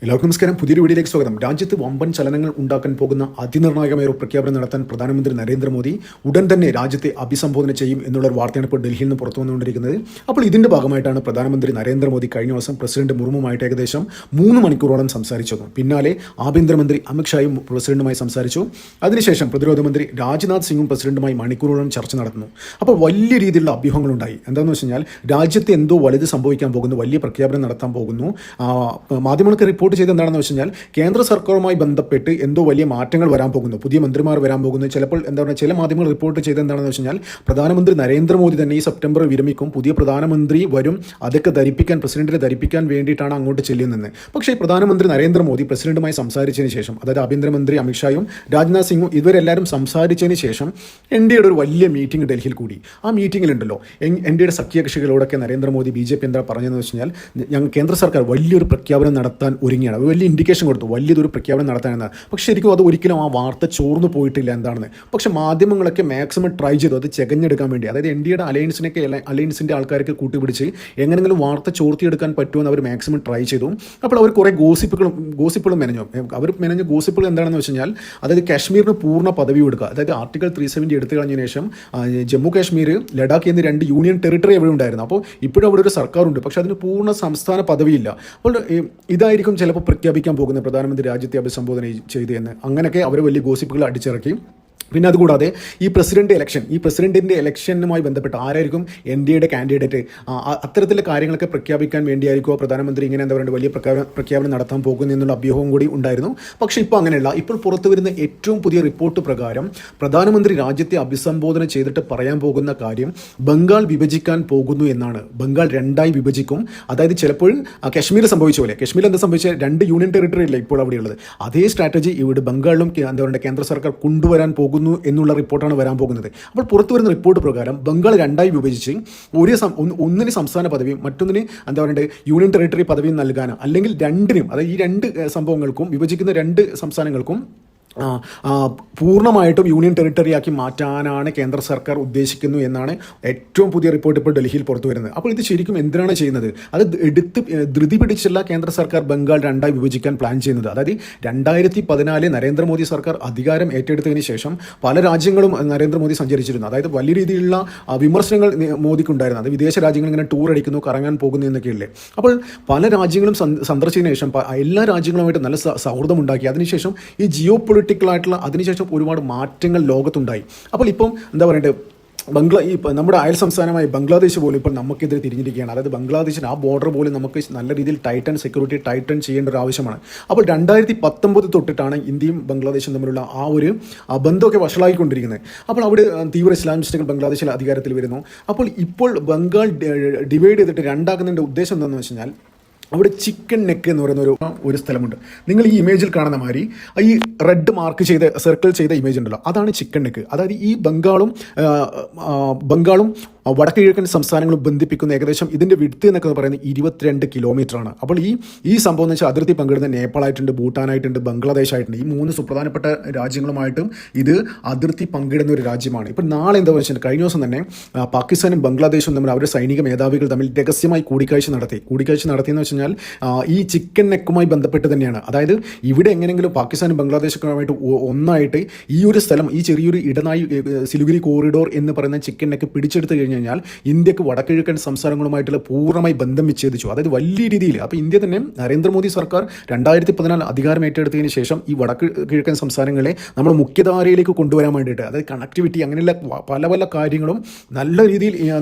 എല്ലാവർക്കും നമസ്കാരം. പുതിയൊരു വീഡിയോയിലേക്ക് സ്വാഗതം. രാജ്യത്ത് വമ്പൻ ചലനങ്ങൾ ഉണ്ടാക്കാൻ പോകുന്ന അതിനിർണായകമായ ഒരു പ്രഖ്യാപനം നടത്താൻ പ്രധാനമന്ത്രി നരേന്ദ്രമോദി ഉടൻ തന്നെ രാജ്യത്തെ അഭിസംബോധന ചെയ്യും എന്നുള്ളൊരു വാർത്തയാണ് ഇപ്പോൾ ഡൽഹിയിൽ നിന്ന് പുറത്തു വന്നുകൊണ്ടിരിക്കുന്നത്. അപ്പോൾ ഇതിന്റെ ഭാഗമായിട്ടാണ് പ്രധാനമന്ത്രി നരേന്ദ്രമോദി കഴിഞ്ഞ ദിവസം പ്രസിഡന്റ് മുർമുമായിട്ട് ഏകദേശം 3 മണിക്കൂറോളം സംസാരിച്ചത്. പിന്നാലെ ആഭ്യന്തരമന്ത്രി അമിത്ഷായും പ്രസിഡന്റുമായി സംസാരിച്ചു. അതിനുശേഷം പ്രതിരോധ മന്ത്രി രാജ്നാഥ് സിംഗും പ്രസിഡന്റുമായി മണിക്കൂറോളം ചർച്ച നടത്തുന്നു. അപ്പോൾ വലിയ രീതിയിലുള്ള അഭ്യൂഹങ്ങളുണ്ടായി. എന്താണെന്ന് വെച്ച് കഴിഞ്ഞാൽ രാജ്യത്ത് എന്തോ വലുത് സംഭവിക്കാൻ പോകുന്നു, വലിയ പ്രഖ്യാപനം നടത്താൻ പോകുന്നു. മാധ്യമങ്ങൾക്ക് റിപ്പോർട്ട് ചെയ്ത് എന്താണെന്ന് വെച്ച് കഴിഞ്ഞാൽ കേന്ദ്ര സർക്കാരുമായി ബന്ധപ്പെട്ട് എന്തോ വലിയ മാറ്റങ്ങൾ വരാൻ പോകുന്നു, പുതിയ മന്ത്രിമാർ വരാൻ പോകുന്നു. ചിലപ്പോൾ എന്താ പറയുക, ചില മാധ്യമങ്ങൾ റിപ്പോർട്ട് ചെയ്ത് എന്താണെന്ന് വെച്ച് കഴിഞ്ഞാൽ പ്രധാനമന്ത്രി നരേന്ദ്രമോദി തന്നെ ഈ സെപ്റ്റംബർ വിരമിക്കും, പുതിയ പ്രധാനമന്ത്രി വരും, അതൊക്കെ പ്രസിഡന്റിനെ ധരിപ്പിക്കാൻ വേണ്ടിയിട്ടാണ് അങ്ങോട്ട് ചെല്ലുന്നത്. പക്ഷേ പ്രധാനമന്ത്രി നരേന്ദ്രമോദി പ്രസിഡന്റുമായി സംസാരിച്ചതിന് ശേഷം, അതായത് ആഭ്യന്തരമന്ത്രി അമിത്ഷായും രാജ്നാഥ് സിംഗും ഇവരെല്ലാവരും സംസാരിച്ചതിന് ശേഷം NDAയുടെ ഒരു വലിയ മീറ്റിംഗ് ഡൽഹിയിൽ കൂടി. ആ മീറ്റിംഗിലുണ്ടല്ലോ NDAയുടെ സഖ്യകക്ഷികളോടൊക്കെ നരേന്ദ്രമോദി BJP എന്താ പറഞ്ഞതെന്ന് വെച്ച് കഴിഞ്ഞാൽ, ഞങ്ങൾ കേന്ദ്ര സർക്കാർ വലിയൊരു പ്രഖ്യാപനം നടത്താൻ ഒരുങ്ങിയാണ്, വലിയ ഇൻഡിക്കേഷൻ കൊടുത്തു, വലിയൊരു പ്രഖ്യാപനം നടത്താനെന്ന്. പക്ഷേ ശരിക്കും അത് ഒരിക്കലും ആ വാർത്ത ചോർന്നു പോയിട്ടില്ല എന്താണെന്ന്. പക്ഷേ മാധ്യമങ്ങളൊക്കെ മാക്സിമം ട്രൈ ചെയ്തു അത് ചെകഞ്ഞെടുക്കാൻ വേണ്ടി. അതായത് NDAയുടെ അലയൻസിൻ്റെ ആൾക്കാർക്ക് കൂട്ടിപ്പിടിച്ച് എങ്ങനെങ്കിലും വാർത്ത ചോർത്തിയെടുക്കാൻ പറ്റുമെന്ന് അവർ മാക്സിമം ട്രൈ ചെയ്തു. അപ്പോൾ അവർ കുറേ ഗോസിപ്പുകളും മെനഞ്ഞു. അവർ മെനഞ്ഞ ഗോസിപ്പുകൾ എന്താണെന്ന് വെച്ച് കഴിഞ്ഞാൽ, അതായത് കാശ്മീരിന് പൂർണ്ണ പദവി കൊടുക്കുക, അതായത് ആർട്ടിക്കിൾ 370 എടുത്തു കഴിഞ്ഞതിന് ശേഷം ജമ്മു കാശ്മീർ, ലഡാക്ക് എന്നീ 2 യൂണിയൻ ടെറിട്ടറി എവിടെ ഉണ്ടായിരുന്നു. അപ്പോൾ ഇപ്പോഴും അവിടെ ഒരു സർക്കാരുണ്ട്, പക്ഷേ അതിന് പൂർണ്ണ സംസ്ഥാന പദവിയില്ല. അപ്പോൾ ഇതായിരിക്കും ചിലപ്പോൾ പ്രഖ്യാപിക്കാൻ പോകുന്നത് പ്രധാനമന്ത്രി രാജ്യത്തെ അഭിസംബോധന ചെയ്ത് എന്ന്. അങ്ങനെയൊക്കെ അവർ വലിയ ഗോസിപ്പുകൾ അടിച്ചിറക്കി. പിന്നെ അതുകൂടാതെ ഈ പ്രസിഡന്റിൻ്റെ ഇലക്ഷനുമായി ബന്ധപ്പെട്ട് ആരായിരിക്കും NDAയുടെ കാൻഡിഡേറ്റ്, അത്തരത്തിലുള്ള കാര്യങ്ങളൊക്കെ പ്രഖ്യാപിക്കാൻ വേണ്ടിയായിരിക്കും പ്രധാനമന്ത്രി ഇങ്ങനെ എന്താ പറയുക വലിയ പ്രഖ്യാപനം നടത്താൻ പോകുന്നു എന്നുള്ള അഭ്യൂഹവും കൂടി ഉണ്ടായിരുന്നു. പക്ഷേ ഇപ്പോൾ അങ്ങനെയല്ല. ഇപ്പോൾ പുറത്തു വരുന്ന ഏറ്റവും പുതിയ റിപ്പോർട്ട് പ്രകാരം പ്രധാനമന്ത്രി രാജ്യത്തെ അഭിസംബോധന ചെയ്തിട്ട് പറയാൻ പോകുന്ന കാര്യം ബംഗാൾ വിഭജിക്കാൻ പോകുന്നു എന്നാണ്. ബംഗാൾ 2ആയി വിഭജിക്കും. അതായത് ചിലപ്പോഴും കാശ്മീർ സംഭവിച്ച പോലെ, കാശ്മീരിൽ എന്താ സംഭവിച്ച 2 യൂണിയൻ ടെറിട്ടറി അല്ല ഇപ്പോൾ അവിടെയുള്ളത്, അതേ സ്ട്രാറ്റജി ഇവിടെ ബംഗാളിലും എന്താ പറയുക കേന്ദ്ര സർക്കാർ കൊണ്ടുവരാൻ പോകുന്നു എന്നുള്ള റിപ്പോർട്ടാണ് വരാൻ പോകുന്നത്. അപ്പോൾ പുറത്തു വരുന്ന റിപ്പോർട്ട് പ്രകാരം ബംഗാൾ 2ആയി വിഭജിച്ച് ഒന്നിന് സംസ്ഥാന പദവിയും മറ്റൊന്നിന് എന്താ പറയുക യൂണിയൻ ടെറിട്ടറി പദവിയും നൽകാൻ, അല്ലെങ്കിൽ രണ്ടിനും, അതായത് ഈ 2 സംഭവങ്ങൾക്കും, വിഭജിക്കുന്ന 2 സംസ്ഥാനങ്ങൾക്കും പൂർണ്ണമായിട്ടും യൂണിയൻ ടെറിട്ടറിയാക്കി മാറ്റാനാണ് കേന്ദ്ര സർക്കാർ ഉദ്ദേശിക്കുന്നു എന്നാണ് ഏറ്റവും പുതിയ റിപ്പോർട്ട് ഇപ്പോൾ ഡൽഹിയിൽ പുറത്തു വരുന്നത്. അപ്പോൾ ഇത് ശരിക്കും എന്തിനാണ് ചെയ്യുന്നത്? അത് ധൃതി പിടിച്ചല്ല കേന്ദ്ര സർക്കാർ ബംഗാൾ 2ആയി വിഭജിക്കാൻ പ്ലാൻ ചെയ്യുന്നത്. അതായത് 2014 നരേന്ദ്രമോദി സർക്കാർ അധികാരം ഏറ്റെടുത്തതിന് ശേഷം പല രാജ്യങ്ങളും നരേന്ദ്രമോദി സഞ്ചരിച്ചിരുന്നു. അതായത് വലിയ രീതിയിലുള്ള വിമർശനങ്ങൾ മോദിക്കുണ്ടായിരുന്നു. അത് വിദേശ രാജ്യങ്ങൾ ഇങ്ങനെ ടൂർ അടിക്കുന്നു, കറങ്ങാൻ പോകുന്നു എന്നൊക്കെയല്ലേ. അപ്പോൾ പല രാജ്യങ്ങളും സന്ദർശിച്ചതിന് ശേഷം എല്ലാ രാജ്യങ്ങളുമായിട്ട് നല്ല സൗഹൃദം ഉണ്ടാക്കി. അതിനുശേഷം ഈ പൊളിറ്റിക്കലായിട്ടുള്ള അതിനുശേഷം ഒരുപാട് മാറ്റങ്ങൾ ലോകത്തുണ്ടായി. അപ്പോൾ ഇപ്പം എന്താ പറയണ്ടത്, നമ്മുടെ അയൽ സംസ്ഥാനമായ ബംഗ്ലാദേശ് പോലും ഇപ്പോൾ നമുക്കെതിരെ തിരിഞ്ഞിരിക്കുകയാണ്. അതായത് ബംഗ്ലാദേശിന് ആ ബോർഡർ പോലും നമുക്ക് നല്ല രീതിയിൽ സെക്യൂരിറ്റി ടൈറ്റൻ ചെയ്യേണ്ട ഒരു ആവശ്യമാണ്. അപ്പോൾ 2019 തൊട്ടിട്ടാണ് ഇന്ത്യയും ബംഗ്ലാദേശും തമ്മിലുള്ള ആ ഒരു ബന്ധമൊക്കെ വഷളായിക്കൊണ്ടിരിക്കുന്നത്. അപ്പോൾ അവിടെ തീവ്ര ഇസ്ലാമിസ്റ്റുകൾ ബംഗ്ലാദേശിൽ അധികാരത്തിൽ വരുന്നു. അപ്പോൾ ബംഗാൾ ഡിവൈഡ് ചെയ്തിട്ട് 2ആക്കുന്നതിൻ്റെ ഉദ്ദേശം എന്താണെന്ന് വെച്ച് കഴിഞ്ഞാൽ, അവിടെ ചിക്കൻ നെക്ക് എന്ന് പറയുന്ന ഒരു സ്ഥലമുണ്ട്. നിങ്ങൾ ഈ ഇമേജിൽ കാണുന്ന മാതിരി ഈ റെഡ് മാർക്ക് ചെയ്ത് സർക്കിൾ ചെയ്ത ഇമേജ് ഉണ്ടല്ലോ, അതാണ് ചിക്കൻ നെക്ക്. അതായത് ഈ ബംഗാളും വടക്ക് കിഴക്കൻ സംസ്ഥാനങ്ങളും ബന്ധിപ്പിക്കുന്ന ഏകദേശം ഇതിൻ്റെ വിഡ്ത്ത് എന്നൊക്കെ പറയുന്നത് 22 കിലോമീറ്ററാണ്. അപ്പോൾ ഈ സംഭവം എന്ന് വെച്ചാൽ അതിർത്തി പങ്കിടുന്ന നേപ്പാളായിട്ടുണ്ട്, ഭൂട്ടാനായിട്ടുണ്ട്, ബംഗ്ലാദേശ് ആയിട്ടുണ്ട്. ഈ 3 സുപ്രധാനപ്പെട്ട രാജ്യങ്ങളുമായിട്ടും ഇത് അതിർത്തി പങ്കിടുന്ന ഒരു രാജ്യമാണ്. ഇപ്പോൾ നാളെ എന്താ വെച്ചാൽ, കഴിഞ്ഞ ദിവസം തന്നെ പാകിസ്ഥാനും ബംഗ്ലാദേശും തമ്മിൽ അവരുടെ സൈനിക മേധാവികൾ തമ്മിൽ രഹസ്യമായി കൂടിക്കാഴ്ച നടത്തിയെന്ന് വെച്ച് കഴിഞ്ഞാൽ ഈ ചിക്കൻ നെക്കുമായി ബന്ധപ്പെട്ട് തന്നെയാണ്. അതായത് ഇവിടെ എങ്ങനെയെങ്കിലും പാകിസ്ഥാനും ബംഗ്ലാദേശുമായിട്ട് ഒന്നായിട്ട് ഈ ഒരു സ്ഥലം, ഈ ചെറിയൊരു ഇടനാഴി സിലിഗുരി കോറിഡോർ എന്ന് പറയുന്ന ചിക്കൻ നെക്ക് പിടിച്ചെടുത്ത് കഴിഞ്ഞാൽ ഇന്ത്യക്ക് വടക്കിഴക്കൻ സംസ്ഥാനങ്ങളുമായിട്ടുള്ള പൂർണ്ണമായി ബന്ധം വിച്ഛേദിച്ചു. അതായത് വലിയ രീതിയിൽ. അപ്പോൾ ഇന്ത്യ തന്നെ നരേന്ദ്രമോദി സർക്കാർ 2014 അധികാരം ഏറ്റെടുത്തതിന് ശേഷം ഈ വടക്ക് കിഴക്കൻ സംസ്ഥാനങ്ങളെ നമ്മൾ മുഖ്യധാരയിലേക്ക് കൊണ്ടുവരാൻ വേണ്ടിയിട്ട്, അതായത് കണക്ടിവിറ്റി അങ്ങനെയുള്ള പല കാര്യങ്ങളും നല്ല രീതിയിൽ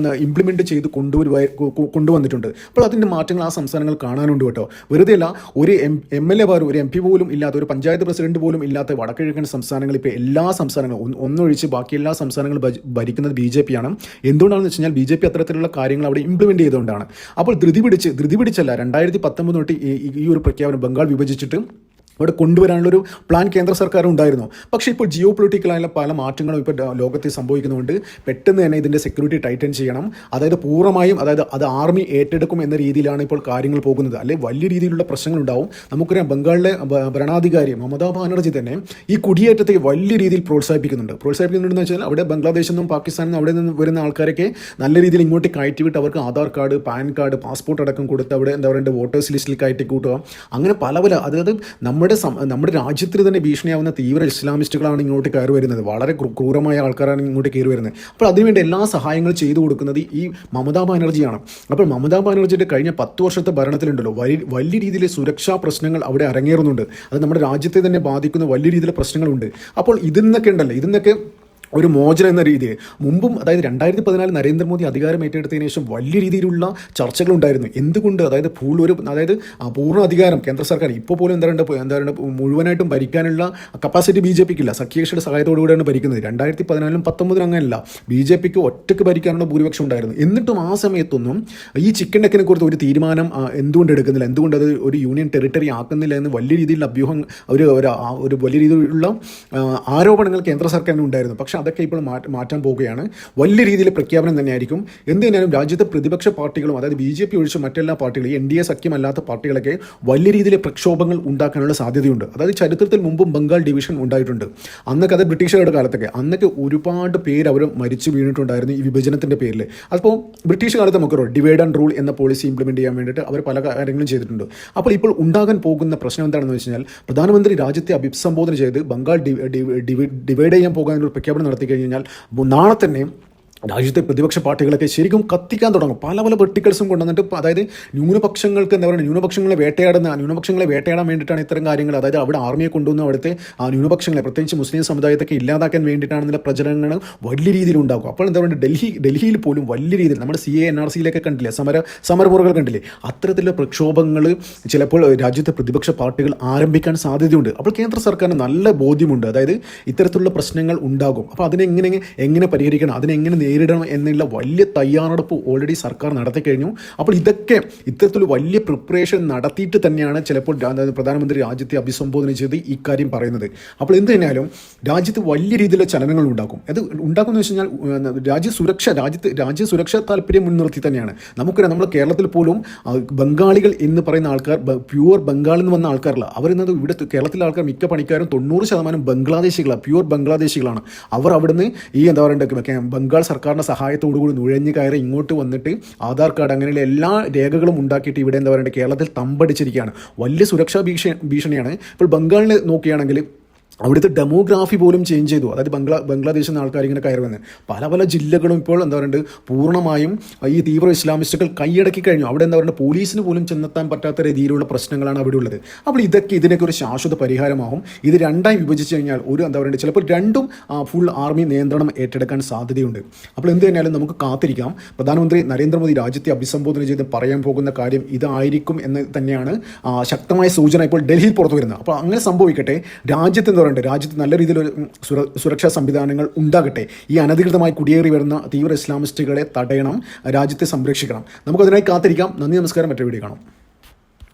ഇംപ്ലിമെൻറ്റ് ചെയ്ത് കൊണ്ടുവന്നിട്ടുണ്ട്. അപ്പോൾ അതിൻ്റെ മാറ്റങ്ങൾ ആ സംസ്ഥാനങ്ങൾ കാണാനുണ്ട് കേട്ടോ. വെറുതെ അല്ല, ഒരു MLA ഒരു MP പോലും ഇല്ലാത്ത, ഒരു പഞ്ചായത്ത് പ്രസിഡന്റ് പോലും ഇല്ലാത്ത വടക്കിഴക്കൻ സംസ്ഥാനങ്ങൾ ഇപ്പോൾ എല്ലാ സംസ്ഥാനങ്ങളും ഒന്നൊഴിച്ച് ബാക്കി എല്ലാ സംസ്ഥാനങ്ങളും ഭരിക്കുന്നത് BJP ആണ്. എന്തുകൊണ്ടാണെന്ന് വെച്ച് കഴിഞ്ഞാൽ BJP അത്തരത്തിലുള്ള കാര്യങ്ങൾ അവിടെ ഇംപ്ലിമെൻറ്റ് ചെയ്തുകൊണ്ടാണ്. അപ്പോൾ ധൃതി പിടിച്ചല്ല 2019 തൊട്ട് ഈ ഒരു പ്രഖ്യാപനം ബംഗാൾ വിഭജിച്ചിട്ട് അവിടെ കൊണ്ടുവരാനുള്ളൊരു പ്ലാൻ കേന്ദ്ര സർക്കാർ ഉണ്ടായിരുന്നു. പക്ഷേ ഇപ്പോൾ ജിയോ പൊളിറ്റിക്കലായുള്ള പല മാറ്റങ്ങളും ഇപ്പോൾ ലോകത്തിൽ സംഭവിക്കുന്നുണ്ട്. പെട്ടെന്ന് തന്നെ ഇതിൻ്റെ സെക്യൂരിറ്റി ടൈറ്റൻ ചെയ്യണം, അതായത് പൂർണ്ണമായും അത് ആർമി ഏറ്റെടുക്കും എന്ന രീതിയിലാണ് ഇപ്പോൾ കാര്യങ്ങൾ പോകുന്നത്. അല്ലെങ്കിൽ വലിയ രീതിയിലുള്ള പ്രശ്നങ്ങളുണ്ടാവും. നമുക്കറിയാം ബംഗാളിലെ ഭരണാധികാരി മമതാ ബാനർജി തന്നെ ഈ കുടിയേറ്റത്തെ വലിയ രീതിയിൽ പ്രോത്സാഹിപ്പിക്കുന്നുണ്ടെന്ന് വെച്ചാൽ അവിടെ ബംഗ്ലാദേശിൽ നിന്നും പാകിസ്ഥാനിൽ നിന്നും അവിടെ നിന്ന് വരുന്ന ആൾക്കാരൊക്കെ നല്ല രീതിയിൽ ഇങ്ങോട്ട് കയറ്റിവിട്ട് അവർക്ക് Aadhaar card, pan card, passport അടക്കം കൊടുത്ത് അവിടെ എന്താ പറയുക വോട്ടേഴ്സ് ലിസ്റ്റിൽ കയറ്റി കൂട്ടുക. അങ്ങനെ പല അതായത് നമ്മുടെ രാജ്യത്തിൽ തന്നെ ഭീഷണിയാവുന്ന തീവ്ര ഇസ്ലാമിസ്റ്റുകളാണ് ഇങ്ങോട്ട് കയറി വരുന്നത്. വളരെ ക്രൂരമായ ആൾക്കാരാണ് ഇങ്ങോട്ട് കയറി വരുന്നത്. അപ്പോൾ അതിനുവേണ്ടി എല്ലാ സഹായങ്ങളും ചെയ്തു കൊടുക്കുന്നത് ഈ മമതാ ബാനർജിയാണ്. അപ്പോൾ മമതാ ബാനർജിയുടെ കഴിഞ്ഞ 10 വർഷത്തെ ഭരണത്തിലുണ്ടല്ലോ വലിയ രീതിയിൽ സുരക്ഷാ പ്രശ്നങ്ങൾ അവിടെ അരങ്ങേറുന്നുണ്ട്. അത് നമ്മുടെ രാജ്യത്തെ തന്നെ ബാധിക്കുന്ന വലിയ രീതിയിലുള്ള പ്രശ്നങ്ങളുണ്ട്. അപ്പോൾ ഇതിന്നൊക്കെ ഒരു മോചനം എന്ന രീതിയിൽ മുമ്പും, അതായത് 2014 നരേന്ദ്രമോദി അധികാരം ഏറ്റെടുത്തതിന് ശേഷം വലിയ രീതിയിലുള്ള ചർച്ചകളുണ്ടായിരുന്നു. എന്തുകൊണ്ട് അതായത് പൂർണ്ണ അധികാരം കേന്ദ്ര സർക്കാർ ഇപ്പോൾ പോലും എന്താണ് മുഴുവനായിട്ടും ഭരിക്കാനുള്ള കപ്പാസിറ്റി BJP ക്കില്ല. സഖ്യകക്ഷിയുടെ സഹായത്തോടുകൂടിയാണ് ഭരിക്കുന്നത്. 2014 19 അങ്ങനെയല്ല, BJP ക്ക് ഒറ്റയ്ക്ക് ഭരിക്കാനുള്ള ഭൂരിപക്ഷം ഉണ്ടായിരുന്നു. എന്നിട്ടും ആ സമയത്തൊന്നും ഈ ചിക്കൻ നെക്കിനെ കുറിച്ച് ഒരു തീരുമാനം എന്തുകൊണ്ട് എടുക്കുന്നില്ല, എന്തുകൊണ്ട് അത് ഒരു യൂണിയൻ ടെറിട്ടറി ആക്കുന്നില്ല എന്ന് വലിയ രീതിയിലുള്ള അഭ്യൂഹം ഒരു വലിയ രീതിയിലുള്ള ആരോപണങ്ങൾ കേന്ദ്ര സർക്കാരിന് ഉണ്ടായിരുന്നു. പക്ഷേ അതൊക്കെ ഇപ്പോൾ മാറ്റാൻ പോവുകയാണ്. വലിയ രീതിയിൽ പ്രഖ്യാപനം തന്നെയായിരിക്കും. എന്ത് തന്നെയാലും രാജ്യത്തെ പ്രതിപക്ഷ പാർട്ടികളും, അതായത് BJP ഒഴിച്ച് മറ്റെല്ലാ പാർട്ടികളും, NDA സഖ്യമല്ലാത്ത പാർട്ടികളൊക്കെ വലിയ രീതിയിൽ പ്രക്ഷോഭങ്ങൾ ഉണ്ടാക്കാനുള്ള സാധ്യതയുണ്ട്. അതായത് ചരിത്രത്തിൽ മുമ്പും ബംഗാൾ ഡിവിഷൻ ഉണ്ടായിട്ടുണ്ട്. അന്നൊക്കെ അത് ബ്രിട്ടീഷുകാരുടെ കാലത്തൊക്കെ ഒരുപാട് പേര് അവർ മരിച്ചു വീണിട്ടുണ്ടായിരുന്നു ഈ വിഭജനത്തിൻ്റെ പേരിൽ. അപ്പോൾ ബ്രിട്ടീഷ് കാലത്ത് നമുക്ക് ഡിവൈഡ് ആൻഡ് റൂൾ എന്ന പോളിസി ഇംപ്ലിമെൻറ്റ് ചെയ്യാൻ വേണ്ടിയിട്ട് അവർ പല കാര്യങ്ങളും ചെയ്തിട്ടുണ്ട്. അപ്പോൾ ഇപ്പോൾ ഉണ്ടാകാൻ പോകുന്ന പ്രശ്നം എന്താണെന്ന് വെച്ച് കഴിഞ്ഞാൽ പ്രധാനമന്ത്രി രാജ്യത്തെ അഭിസംബോധന ചെയ്ത് ബംഗാൾ ഡിവൈഡ് ചെയ്യാൻ പോകാനുള്ള പ്രഖ്യാപനം നടത്തി കഴിഞ്ഞാൽ നാളെ തന്നെ രാജ്യത്തെ പ്രതിപക്ഷ പാർട്ടികളൊക്കെ ശരിക്കും കത്തിക്കാൻ തുടങ്ങും. പല വെർട്ടിക്കൽസും കൊണ്ടുവന്നിട്ട്, അതായത് ന്യൂനപക്ഷങ്ങൾക്ക് എന്താ പറയുക, ന്യൂനപക്ഷങ്ങളെ വേട്ടയാടാൻ വേണ്ടിയിട്ടാണ് ഇത്തരം കാര്യങ്ങൾ. അതായത് അവിടെ ആർമിയെ കൊണ്ടുവന്ന് അവിടുത്തെ ന്യൂനപക്ഷങ്ങളെ, പ്രത്യേകിച്ച് മുസ്ലിം സമുദായത്തൊക്കെ ഇല്ലാതാക്കാൻ വേണ്ടിയിട്ടാണെന്നുള്ള പ്രചരണങ്ങൾ വലിയ രീതിയിൽ ഉണ്ടാകും. അപ്പോൾ എന്താ പറയുക, ഡൽഹിയിൽ പോലും വലിയ രീതിയിൽ നമ്മുടെ CA NRCയിലൊക്കെ കണ്ടില്ലേ, സമരമുറകൾ കണ്ടില്ലേ, അത്തരത്തിലുള്ള പ്രക്ഷോഭങ്ങൾ ചിലപ്പോൾ രാജ്യത്തെ പ്രതിപക്ഷ പാർട്ടികൾ ആരംഭിക്കാൻ സാധ്യതയുണ്ട്. അപ്പോൾ കേന്ദ്ര സർക്കാരിന് നല്ല ബോധ്യമുണ്ട്, അതായത് ഇത്തരത്തിലുള്ള പ്രശ്നങ്ങൾ ഉണ്ടാകും. അപ്പോൾ എങ്ങനെ പരിഹരിക്കണം, അതിനെങ്ങനെ നേരിടണം എന്നുള്ള വലിയ തയ്യാറെടുപ്പ് ഓൾറെഡി സർക്കാർ നടത്തി കഴിഞ്ഞു. അപ്പോൾ ഇത്തരത്തിൽ വലിയ പ്രിപ്പറേഷൻ നടത്തിയിട്ട് തന്നെയാണ് ചിലപ്പോൾ പ്രധാനമന്ത്രി രാജ്യത്തെ അഭിസംബോധന ചെയ്ത് ഇക്കാര്യം പറയുന്നത്. അപ്പോൾ എന്ത് തന്നെയാലും രാജ്യത്ത് വലിയ രീതിയിലുള്ള ചലനങ്ങൾ ഉണ്ടാക്കും. അത് ഉണ്ടാക്കുമെന്ന് വെച്ച് കഴിഞ്ഞാൽ രാജ്യ സുരക്ഷ താല്പര്യം മുൻനിർത്തി തന്നെയാണ്. നമുക്കറിയാം, നമ്മൾ കേരളത്തിൽ പോലും ബംഗാളികൾ എന്ന് പറയുന്ന ആൾക്കാർ പ്യുവർ ബംഗാളിൽ നിന്ന് വന്ന ആൾക്കാരല്ല. അവരെന്നത് ഇവിടെ കേരളത്തിലെ ആൾക്കാർ മിക്ക പണിക്കാരും 90% ബംഗ്ലാദേശികളാണ്, പ്യുവർ ബംഗ്ലാദേശികളാണ്. അവർ അവിടുന്ന് ഈ എന്താ പറയുക ബംഗാൾ സർക്കാരിൻ്റെ സഹായത്തോടുകൂടി നുഴഞ്ഞു കയറി ഇങ്ങോട്ട് വന്നിട്ട് ആധാർ കാർഡ് അങ്ങനെയുള്ള എല്ലാ രേഖകളും ഉണ്ടാക്കിയിട്ട് ഇവിടെ എന്താ പറയുക കേരളത്തിൽ തമ്പടിച്ചിരിക്കുകയാണ്. വലിയ സുരക്ഷാ ഭീഷണിയാണ്. ഇപ്പോൾ ബംഗാളിൽ നോക്കുകയാണെങ്കിൽ അവിടുത്തെ ഡെമോഗ്രാഫി പോലും ചേഞ്ച് ചെയ്തു. അതായത് ബംഗ്ലാദേശിൽ നിന്ന് ആൾക്കാർ ഇങ്ങനെ കയറി വന്ന് പല ജില്ലകളും ഇപ്പോൾ എന്താ പറയുക പൂർണ്ണമായും ഈ തീവ്ര ഇസ്ലാമിസ്റ്റുകൾ കൈയടക്കി കഴിഞ്ഞു. അവിടെ എന്താ പറയുക പോലീസിന് പോലും ചെന്നെത്താൻ പറ്റാത്ത രീതിയിലുള്ള പ്രശ്നങ്ങളാണ് അവിടെ ഉള്ളത്. അപ്പോൾ ഇതിനൊക്കെ ഒരു ശാശ്വത പരിഹാരമാകും. ഇത് രണ്ടായി വിഭജിച്ച് കഴിഞ്ഞാൽ എന്താ പറയുക ചിലപ്പോൾ രണ്ടും ഫുൾ ആർമി നിയന്ത്രണം ഏറ്റെടുക്കാൻ സാധ്യതയുണ്ട്. അപ്പോൾ എന്ത് തന്നെയാലും നമുക്ക് കാത്തിരിക്കാം. പ്രധാനമന്ത്രി നരേന്ദ്രമോദി രാജ്യത്തെ അഭിസംബോധന ചെയ്ത് പറയാൻ പോകുന്ന കാര്യം ഇതായിരിക്കും എന്ന് തന്നെയാണ് ശക്തമായ സൂചന ഇപ്പോൾ ഡൽഹിയിൽ പുറത്തു വരുന്നത്. അപ്പോൾ അങ്ങനെ സംഭവിക്കട്ടെ. രാജ്യത്ത് നല്ല രീതിയിലൊരു സുരക്ഷാ സംവിധാനങ്ങൾ ഉണ്ടാകട്ടെ. ഈ അനധികൃതമായി കുടിയേറി വരുന്ന തീവ്ര ഇസ്ലാമിസ്റ്റുകളെ തടയണം, രാജ്യത്തെ സംരക്ഷിക്കണം. നമുക്കതിനായി കാത്തിരിക്കാം. നന്ദി, നമസ്കാരം. മറ്റൊരു വീഡിയോ കാണാം.